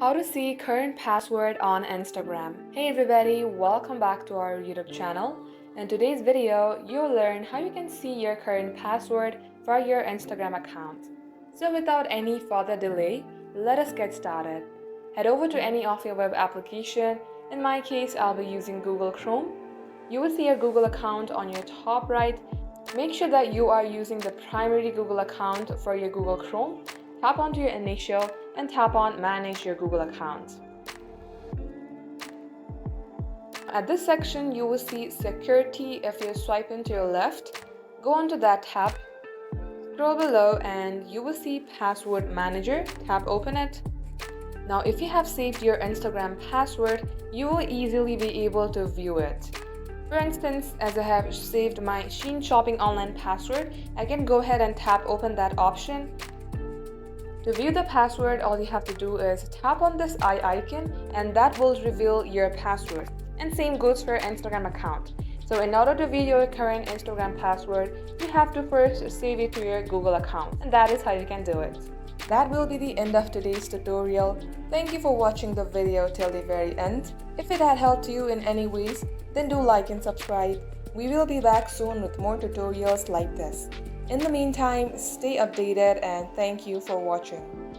How to see current password on Instagram. Hey everybody, welcome back to our YouTube channel. In today's video, you'll learn how you can see your current password for your Instagram account. So without any further delay, let us get started. Head over to any of your web application. In my case, I'll be using Google Chrome. You will see your Google account on your top right. Make sure that you are using the primary Google account for your Google Chrome. Tap onto your initial and tap on Manage your Google account. At this section, you will see Security. If you swipe into your left, go onto that tab, scroll below and you will see Password Manager. Tap Open it. Now, if you have saved your Instagram password, you will easily be able to view it. For instance, as I have saved my Shein Shopping Online password, I can go ahead and tap Open that option. To view the password, all you have to do is tap on this eye icon and that will reveal your password. And same goes for your Instagram account. So in order to view your current Instagram password, you have to first save it to your Google account, and that is how you can do it. That will be the end of today's tutorial. Thank you for watching the video till the very end. If it had helped you in any ways, then do like and subscribe. We will be back soon with more tutorials like this. In the meantime, stay updated and thank you for watching.